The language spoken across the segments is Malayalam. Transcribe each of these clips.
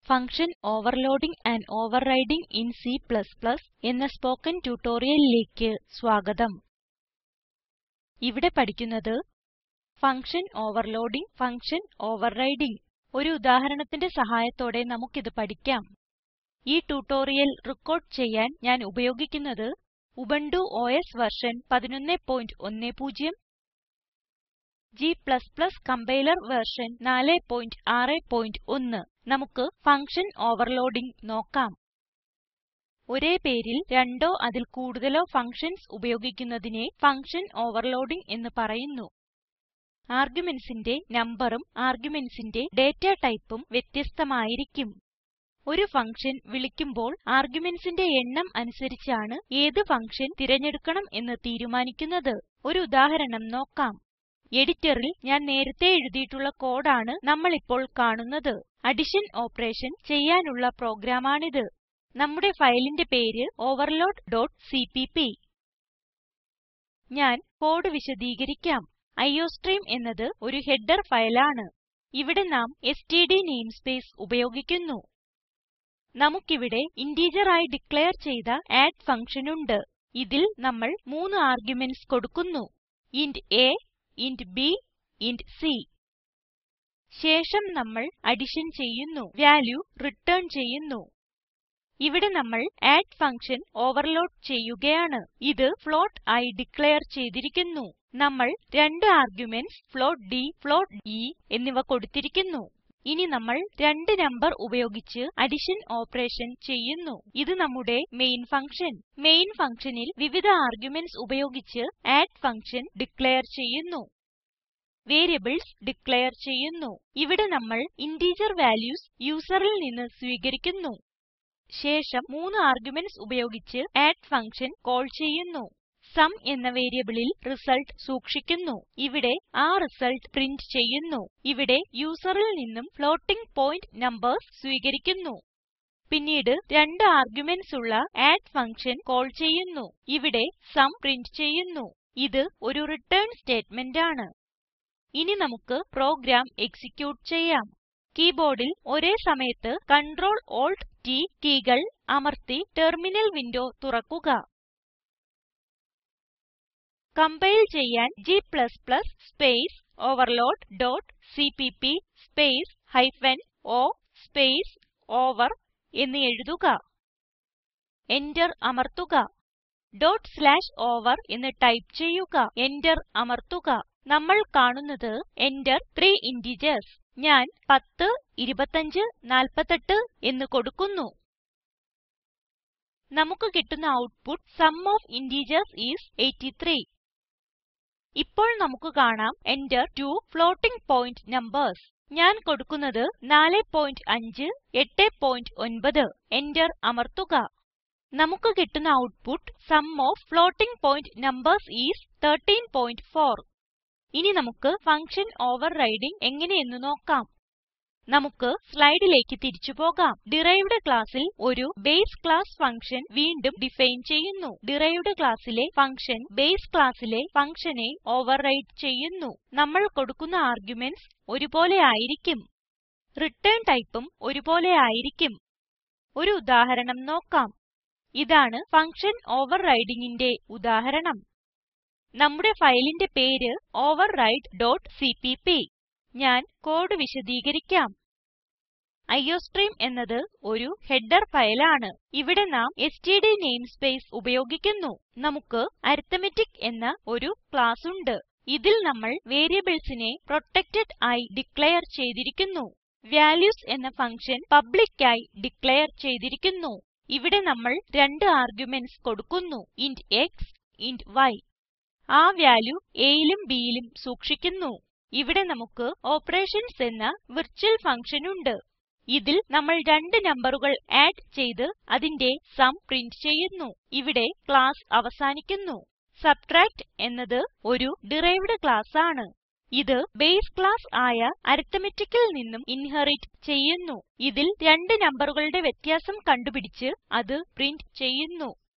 Function overloading and overriding in C എന്ന സ്പോക്കൻ ട്യൂട്ടോറിയലിലേക്ക് സ്വാഗതം. ഇവിടെ പഠിക്കുന്നത് ഫങ്ഷൻ ഓവർലോഡിംഗ്, ഫങ്ഷൻ ഓവർറൈഡിംഗ്. ഒരു ഉദാഹരണത്തിന്റെ സഹായത്തോടെ നമുക്കിത് പഠിക്കാം. ഈ ട്യൂട്ടോറിയൽ റെക്കോർഡ് ചെയ്യാൻ ഞാൻ ഉപയോഗിക്കുന്നത് Ubuntu OS version 1110, G++ compiler version 461. നമുക്ക് ഫങ്ഷൻ ഓവർലോഡിംഗ് നോക്കാം. ഒരേ പേരിൽ രണ്ടോ അതിൽ കൂടുതലോ ഫങ്ഷൻസ് ഉപയോഗിക്കുന്നതിനെ ഫങ്ഷൻ ഓവർലോഡിംഗ് എന്ന് പറയുന്നു. ആർഗുമെന്റ്സിന്റെ നമ്പറും ആർഗുമെന്റ്സിന്റെ ഡേറ്റ ടൈപ്പും വ്യത്യസ്തമായിരിക്കും. ഒരു ഫങ്ഷൻ വിളിക്കുമ്പോൾ ആർഗുമെന്റ്സിന്റെ എണ്ണം അനുസരിച്ചാണ് ഏത് ഫങ്ഷൻ തിരഞ്ഞെടുക്കണം എന്ന് തീരുമാനിക്കുന്നത്. ഒരു ഉദാഹരണം നോക്കാം. എഡിറ്ററിൽ ഞാൻ നേരത്തെ എഴുതിയിട്ടുള്ള കോഡാണ് നമ്മൾ ഇപ്പോൾ കാണുന്നത്. അഡിഷൻ ഓപ്പറേഷൻ ചെയ്യാനുള്ള പ്രോഗ്രാമാണിത്. നമ്മുടെ ഫയലിന്റെ പേര് overload.cpp. ഞാൻ കോഡ് വിശദീകരിക്കാം. IOStream എന്നത് ഒരു ഹെഡർ ഫയലാണ്. ഇവിടെ നാം എസ്ടിഡി നെയിംസ്പേസ് ഉപയോഗിക്കുന്നു. നമുക്കിവിടെ ഇന്റിജർ ആയി ഡിക്ലെയർ ചെയ്ത അഡ് ഫങ്ഷൻ ഉണ്ട്. ഇതിൽ നമ്മൾ 3 ആർഗുമെന്റ്സ് കൊടുക്കുന്നു. Int a, int b, int c. ശേഷം നമ്മൾ അഡിഷൻ ചെയ്യുന്നു, വാല്യൂ റിട്ടേൺ ചെയ്യുന്നു. ഇവിടെ നമ്മൾ അഡ് ഫങ്ഷൻ ഓവർലോഡ് ചെയ്യുകയാണ്. ഇത് ഫ്ലോട്ട് ആയി ഡിക്ലെയർ ചെയ്തിരിക്കുന്നു. നമ്മൾ 2 arguments float d, float e എന്നിവ കൊടുത്തിരിക്കുന്നു. ഇനി നമ്മൾ 2 നമ്പർ ഉപയോഗിച്ച് അഡിഷൻ ഓപ്പറേഷൻ ചെയ്യുന്നു. ഇത് നമ്മുടെ മെയിൻ ഫങ്ഷൻ. മെയിൻ ഫങ്ഷനിൽ വിവിധ ആർഗുമെന്റ്സ് ഉപയോഗിച്ച് അഡ് ഫങ്ഷൻ ഡിക്ലെയർ ചെയ്യുന്നു. വേരിയബിൾസ് ഡിക്ലെയർ ചെയ്യുന്നു. ഇവിടെ നമ്മൾ ഇന്റിജർ വാല്യൂസ് യൂസറിൽ നിന്ന് സ്വീകരിക്കുന്നു. ശേഷം 3 ആർഗുമെന്റ്സ് ഉപയോഗിച്ച് അഡ് ഫങ്ഷൻ കോൾ ചെയ്യുന്നു. സും എന്ന വേരിയബിളിൽ റിസൾട്ട് സൂക്ഷിക്കുന്നു. ഇവിടെ ആ റിസൾട്ട് പ്രിന്റ് ചെയ്യുന്നു. ഇവിടെ യൂസറിൽ നിന്നും ഫ്ലോട്ടിംഗ് പോയിന്റ് നമ്പേഴ്സ് സ്വീകരിക്കുന്നു. പിന്നീട് 2 ആർഗുമെന്റ്സ് ഉള്ള അഡ് ഫങ്ഷൻ കോൾ ചെയ്യുന്നു. ഇവിടെ സും പ്രിന്റ് ചെയ്യുന്നു. ഇത് ഒരു റിട്ടേൺ സ്റ്റേറ്റ്മെന്റ് ആണ്. ഇനി നമുക്ക് പ്രോഗ്രാം എക്സിക്യൂട്ട് ചെയ്യാം. കീബോർഡിൽ ഒരേ സമയത്ത് Ctrl+Alt+T കീകൾ അമർത്തി ടെർമിനൽ വിൻഡോ തുറക്കുക. കമ്പൈൽ ചെയ്യാൻ G++ space overload.cpp space -o space over എന്ന് എഴുതുക. Enter അമർത്തുക. .over എന്ന് ടൈപ്പ് ചെയ്യുക. Enter അമർത്തുക. നമ്മൾ കാണുന്നത് Enter 3 ഇന്റിജർസ്. ഞാൻ 10, 25, 48 എന്ന് കൊടുക്കുന്നു. നമുക്ക് കിട്ടുന്ന output sum of integers is 83. ഇപ്പോൾ നമുക്ക് കാണാം Enter 2 ഫ്ലോട്ടിംഗ് പോയിന്റ് നമ്പേഴ്സ്. ഞാൻ കൊടുക്കുന്നത് 4.5, 8.9. Enter അമർത്തുക. നമുക്ക് കിട്ടുന്ന output sum of floating point numbers is 13.4. ഇനി നമുക്ക് ഫങ്ഷൻ ഓവർറൈഡിംഗ് എങ്ങനെയെന്ന് നോക്കാം. നമുക്ക് സ്ലൈഡിലേക്ക് തിരിച്ചു പോകാം. ഡിറൈവ്ഡ് ക്ലാസ്സിൽ ഒരു ബേസ് ക്ലാസ് ഫങ്ഷൻ വീണ്ടും ഡിഫൈൻ ചെയ്യുന്നു. ഡിറൈവ്ഡ് ക്ലാസ്സിലെ ഫങ്ഷൻ ബേസ് ക്ലാസ്സിലെ ഫങ്ഷനെ ഓവർറൈഡ് ചെയ്യുന്നു. നമ്മൾ കൊടുക്കുന്ന ആർഗുമെന്റ്സ് ഒരുപോലെ ആയിരിക്കും. റിട്ടേൺ ടൈപ്പും ഒരുപോലെ ആയിരിക്കും. ഒരു ഉദാഹരണം നോക്കാം. ഇതാണ് ഫങ്ഷൻ ഓവർറൈഡിംഗിന്റെ ഉദാഹരണം. നമ്മുടെ ഫയലിന്റെ പേര് override.cpp. ഞാൻ കോഡ് വിശദീകരിക്കാം. IOStream എന്നത് ഒരു ഹെഡർ ഫയലാണ്. ഇവിടെ നാം എസ്ടിഡി നെയിംസ്പേസ് ഉപയോഗിക്കുന്നു. നമുക്ക് അരിത്മെറ്റിക് എന്ന ഒരു ക്ലാസ് ഉണ്ട്. ഇതിൽ നമ്മൾ വേരിയബിൾസിനെ പ്രൊട്ടക്റ്റഡ് ആയി ഡിക്ലെയർ ചെയ്തിരിക്കുന്നു. വാല്യൂസ് എന്ന ഫങ്ഷൻ പബ്ലിക്ക് ആയി ഡിക്ലെയർ ചെയ്തിരിക്കുന്നു. ഇവിടെ നമ്മൾ 2 ആർഗുമെന്റ്സ് കൊടുക്കുന്നു. Int x, int y. ആ വാല്യൂ aയിലും bയിലും സൂക്ഷിക്കുന്നു. ഇവിടെ നമുക്ക് ഓപ്പറേഷൻസ് എന്ന വിർച്വൽ ഫങ്ഷൻ ഉണ്ട്. ഇതിൽ നമ്മൾ 2 നമ്പറുകൾ ആഡ് ചെയ്ത് അതിന്റെ സും പ്രിന്റ് ചെയ്യുന്നു. ഇവിടെ ക്ലാസ് അവസാനിക്കുന്നു. സബ്ട്രാക്ട് എന്നത് ഒരു ഡിറൈവ്ഡ് ക്ലാസ് ആണ്. ഇത് ബേസ് ക്ലാസ് ആയ arithmeticൽ നിന്നും ഇൻഹെറിറ്റ് ചെയ്യുന്നു. ഇതിൽ 2 നമ്പറുകളുടെ വ്യത്യാസം കണ്ടുപിടിച്ച് അത് പ്രിന്റ് ചെയ്യുന്നു.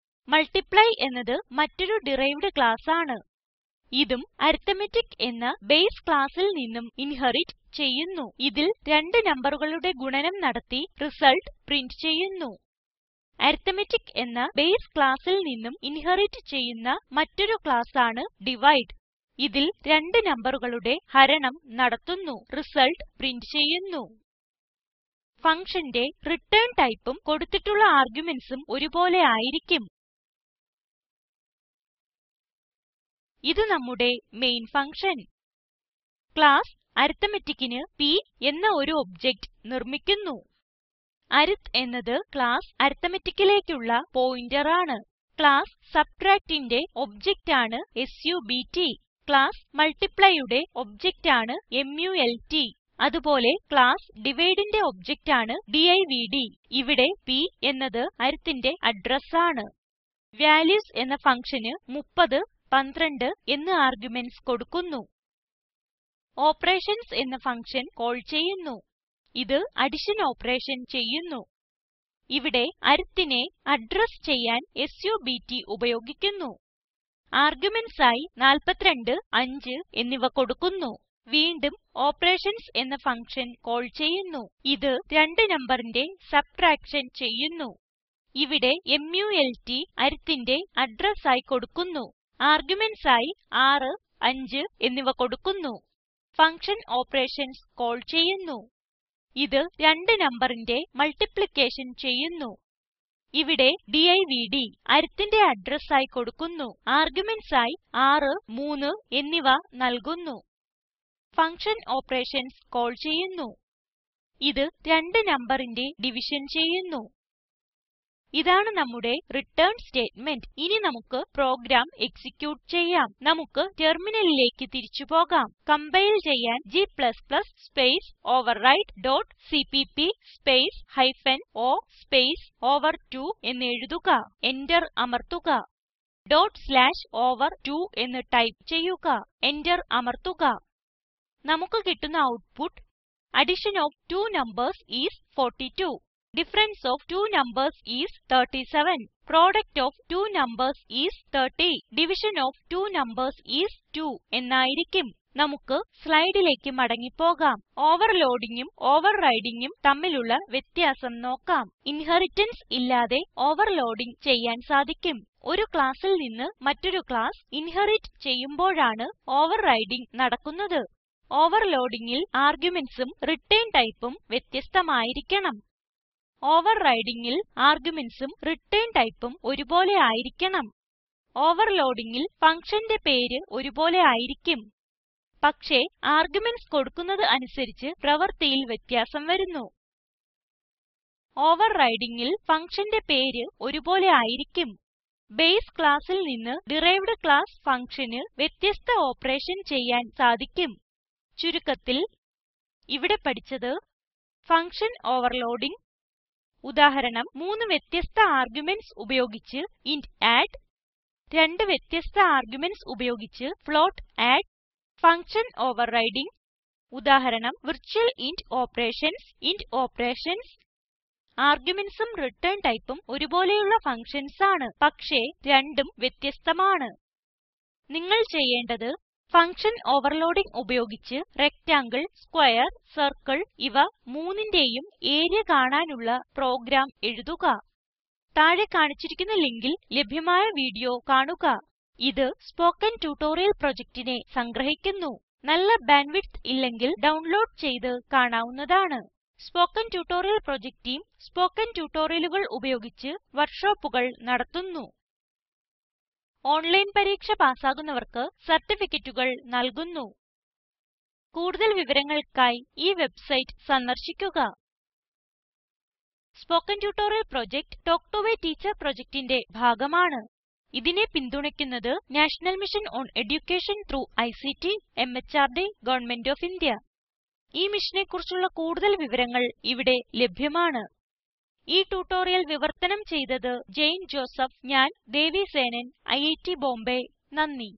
മൾട്ടിപ്ലൈ എന്നത് മറ്റൊരു ഡിറൈവ്ഡ് ക്ലാസ് ആണ്. ഇതും അരിത്മെറ്റിക് എന്ന ബേസ് ക്ലാസ്സിൽ നിന്നും ഇൻഹെറിറ്റ് ചെയ്യുന്നു. ഇതിൽ രണ്ട് നമ്പറുകളുടെ ഗുണനം നടത്തി റിസൾട്ട് പ്രിന്റ് ചെയ്യുന്നു. അരിത്മെറ്റിക് എന്ന ബേസ് ക്ലാസ്സിൽ നിന്നും ഇൻഹെറിറ്റ് ചെയ്യുന്ന മറ്റൊരു ക്ലാസ് ആണ് ഡിവൈഡ്. ഇതിൽ രണ്ട് നമ്പറുകളുടെ ഹരണം നടത്തുന്നു. റിസൾട്ട് പ്രിന്റ് ചെയ്യുന്നു. ഫങ്ഷന്റെ റിട്ടേൺ ടൈപ്പും കൊടുത്തിട്ടുള്ള ആർഗുമെന്റ്സും ഒരുപോലെ ആയിരിക്കും. ഇത് നമ്മുടെ മെയിൻ ഫങ്ഷൻ. ക്ലാസ് Arithmeticന് p എന്ന ഒരു ഒബ്ജക്റ്റ് നിർമ്മിക്കുന്നു. അരിത്ത് എന്നത് ക്ലാസ് Arithmeticലേക്കുള്ള പോയിന്റർ ആണ്. ക്ലാസ് Subtractന്റെ ഒബ്ജക്റ്റ് ആണ് സബ്റ്റ്. ക്ലാസ് Multiplyയുടെ ഒബ്ജക്റ്റ് ആണ് മൾട്ട്. അതുപോലെ ക്ലാസ് Divideന്റെ ഒബ്ജക്റ്റ് ആണ് ഡിവ്ഡ്. ഇവിടെ p എന്നത് arithന്റെ അഡ്രസ് ആണ്. വാല്യൂസ് എന്ന ഫങ്ഷന് 30, 12 എന്ന് ആർഗുമെന്റ്സ് കൊടുക്കുന്നു. ഓപ്പറേഷൻസ് എന്ന ഫങ്ഷൻ കാൾ ചെയ്യുന്നു. ഇത് അഡിഷൻ ഓപ്പറേഷൻ ചെയ്യുന്നു. ഇവിടെ arithനെ അഡ്രസ് ചെയ്യാൻ സബ്റ്റ് ഉപയോഗിക്കുന്നു. ആർഗുമെന്റ്സ് ആയി 42, 5 എന്നിവ കൊടുക്കുന്നു. വീണ്ടും ഓപ്പറേഷൻസ് എന്ന ഫങ്ഷൻ കാൾ ചെയ്യുന്നു. ഇത് രണ്ട് നമ്പറിന്റെ സബ്ട്രാക്ഷൻ ചെയ്യുന്നു. ഇവിടെ മൾട്ട് arithന്റെ അഡ്രസ് ആയി കൊടുക്കുന്നു. ആർഗുമെന്റ്സ് ആയി 6, 5 എന്നിവ കൊടുക്കുന്നു. ഫങ്ഷൻ ഓപ്പറേഷൻസ് കാൾ ചെയ്യുന്നു. ഇത് രണ്ട് നമ്പറിന്റെ മൾട്ടിപ്ലിക്കേഷൻ ചെയ്യുന്നു. ഇവിടെ ഡിവ്ഡ് arithന്റെ അഡ്രസ് ആയി കൊടുക്കുന്നു. ആർഗുമെന്റ്സ് ആയി 6, 3 എന്നിവ നൽകുന്നു. ഫങ്ഷൻ ഓപ്പറേഷൻസ് കാൾ ചെയ്യുന്നു. ഇത് രണ്ട് നമ്പറിന്റെ ഡിവിഷൻ ചെയ്യുന്നു. ഇതാണ് നമ്മുടെ റിട്ടേൺ സ്റ്റേറ്റ്മെന്റ്. ഇനി നമുക്ക് പ്രോഗ്രാം എക്സിക്യൂട്ട് ചെയ്യാം. നമുക്ക് ടെർമിനലിലേക്ക് തിരിച്ചു പോകാം. കമ്പൈൽ ചെയ്യാൻ g space override dot CPP space -o space over two എന്ന് എഴുതുക. എന്റർ അമർത്തുക. /over2 എന്ന് ടൈപ്പ് ചെയ്യുക. എന്റർ അമർത്തുക. നമുക്ക് കിട്ടുന്ന output addition of two numbers is 42. Difference of two numbers is 37. Product of two numbers is 30. Division of two numbers is 2 എന്നായിരിക്കും. നമുക്ക് സ്ലൈഡിലേക്ക് മടങ്ങി പോകാം. ഓവർലോഡിങ്ങും ഓവർറൈഡിങ്ങും തമ്മിലുള്ള വ്യത്യാസം നോക്കാം. ഇൻഹെറിറ്റൻസ് ഇല്ലാതെ ഓവർലോഡിങ് ചെയ്യാൻ സാധിക്കും. ഒരു ക്ലാസ്സിൽ നിന്ന് മറ്റൊരു ക്ലാസ് ഇൻഹെറിറ്റ് ചെയ്യുമ്പോഴാണ് ഓവർറൈഡിങ് നടക്കുന്നത്. ഓവർലോഡിങ്ങിൽ ആർഗുമെന്റ്സും റിട്ടേൺ ടൈപ്പും വ്യത്യസ്തമായിരിക്കണം. ഓവർറൈഡിങ്ങിൽ ആർഗുമെന്റ്സും റിട്ടേൺ ടൈപ്പും ഒരുപോലെ ആയിരിക്കണം. ഓവർലോഡിങ്ങിൽ ഫങ്ഷന്റെ പേര് ഒരുപോലെ ആയിരിക്കും. പക്ഷേ ആർഗുമെന്റ്സ് കൊടുക്കുന്നത് അനുസരിച്ച് പ്രവൃത്തിയിൽ വ്യത്യാസം വരുന്നു. ഓവർറൈഡിങ്ങിൽ ഫങ്ഷന്റെ പേര് ഒരുപോലെ ആയിരിക്കും. ബേസ് ക്ലാസ്സിൽ നിന്ന് ഡിറൈവ്ഡ് ക്ലാസ് ഫങ്ഷന് വ്യത്യസ്ത ഓപ്പറേഷൻ ചെയ്യാൻ സാധിക്കും. ചുരുക്കത്തിൽ ഇവിടെ പഠിച്ചത് ഫങ്ഷൻ ഓവർലോഡിങ്. ഉദാഹരണം 3 വ്യത്യസ്ത ആർഗുമെന്റ്സ് ഉപയോഗിച്ച് ഇന്റ് add, 2 വ്യത്യസ്ത ആർഗുമെന്റ്സ് ഉപയോഗിച്ച് ഫ്ലോട്ട് add, ഫങ്ഷൻ ഓവർറൈഡിങ്. ഉദാഹരണം വിർച്വൽ ഇന്റ് ഓപ്പറേഷൻസ്. ആർഗുമെന്റ്സും റിട്ടേൺ ടൈപ്പും ഒരുപോലെയുള്ള ഫങ്ഷൻസ് ആണ്, പക്ഷേ രണ്ടും വ്യത്യസ്തമാണ്. നിങ്ങൾ ചെയ്യേണ്ടത് ഫങ്ഷൻ ഓവർലോഡിങ് ഉപയോഗിച്ച് റെക്ടാങ്ങിൽ, സ്ക്വയർ, സർക്കിൾ ഇവ മൂന്നിന്റേയും ഏരിയ കാണാനുള്ള പ്രോഗ്രാം എഴുതുക. താഴെ കാണിച്ചിരിക്കുന്ന ലിങ്കിൽ ലഭ്യമായ വീഡിയോ കാണുക. ഇത് സ്പോക്കൻ ട്യൂട്ടോറിയൽ പ്രൊജക്റ്റിനെ സംഗ്രഹിക്കുന്നു. നല്ല ബാൻഡ്വിഡ്ത്ത് ഇല്ലെങ്കിൽ ഡൗൺലോഡ് ചെയ്ത് കാണാവുന്നതാണ്. Spoken tutorial project team spoken ട്യൂട്ടോറിയലുകൾ ഉപയോഗിച്ച് വർക്ക്ഷോപ്പുകൾ നടത്തുന്നു. ഓൺലൈൻ പരീക്ഷ പാസ്സാകുന്നവർക്ക് സർട്ടിഫികറ്റുകൾ നൽകുന്നു. കൂടുതൽ വിവരങ്ങൾക്കായി ഈ വെബ്സൈറ്റ് സന്ദർശിക്കുക. Spoken tutorial project talk to a teacher പ്രൊജക്റ്റിന്റെ ഭാഗമാണ്. ഇതിനെ പിന്തുണയ്ക്കുന്നത് national mission on education through ICT MHRD government of India. ഈ മിഷനെ കുറിച്ചുള്ള കൂടുതൽ വിവരങ്ങൾ ഇവിടെ ലഭ്യമാണ്. ഈ ട്യൂട്ടോറിയൽ വിവർത്തനം ചെയ്തത് ജെയിൻ ജോസഫ്. ഞാൻ ദേവി സേനൻ, IIT ബോംബേ. നന്ദി.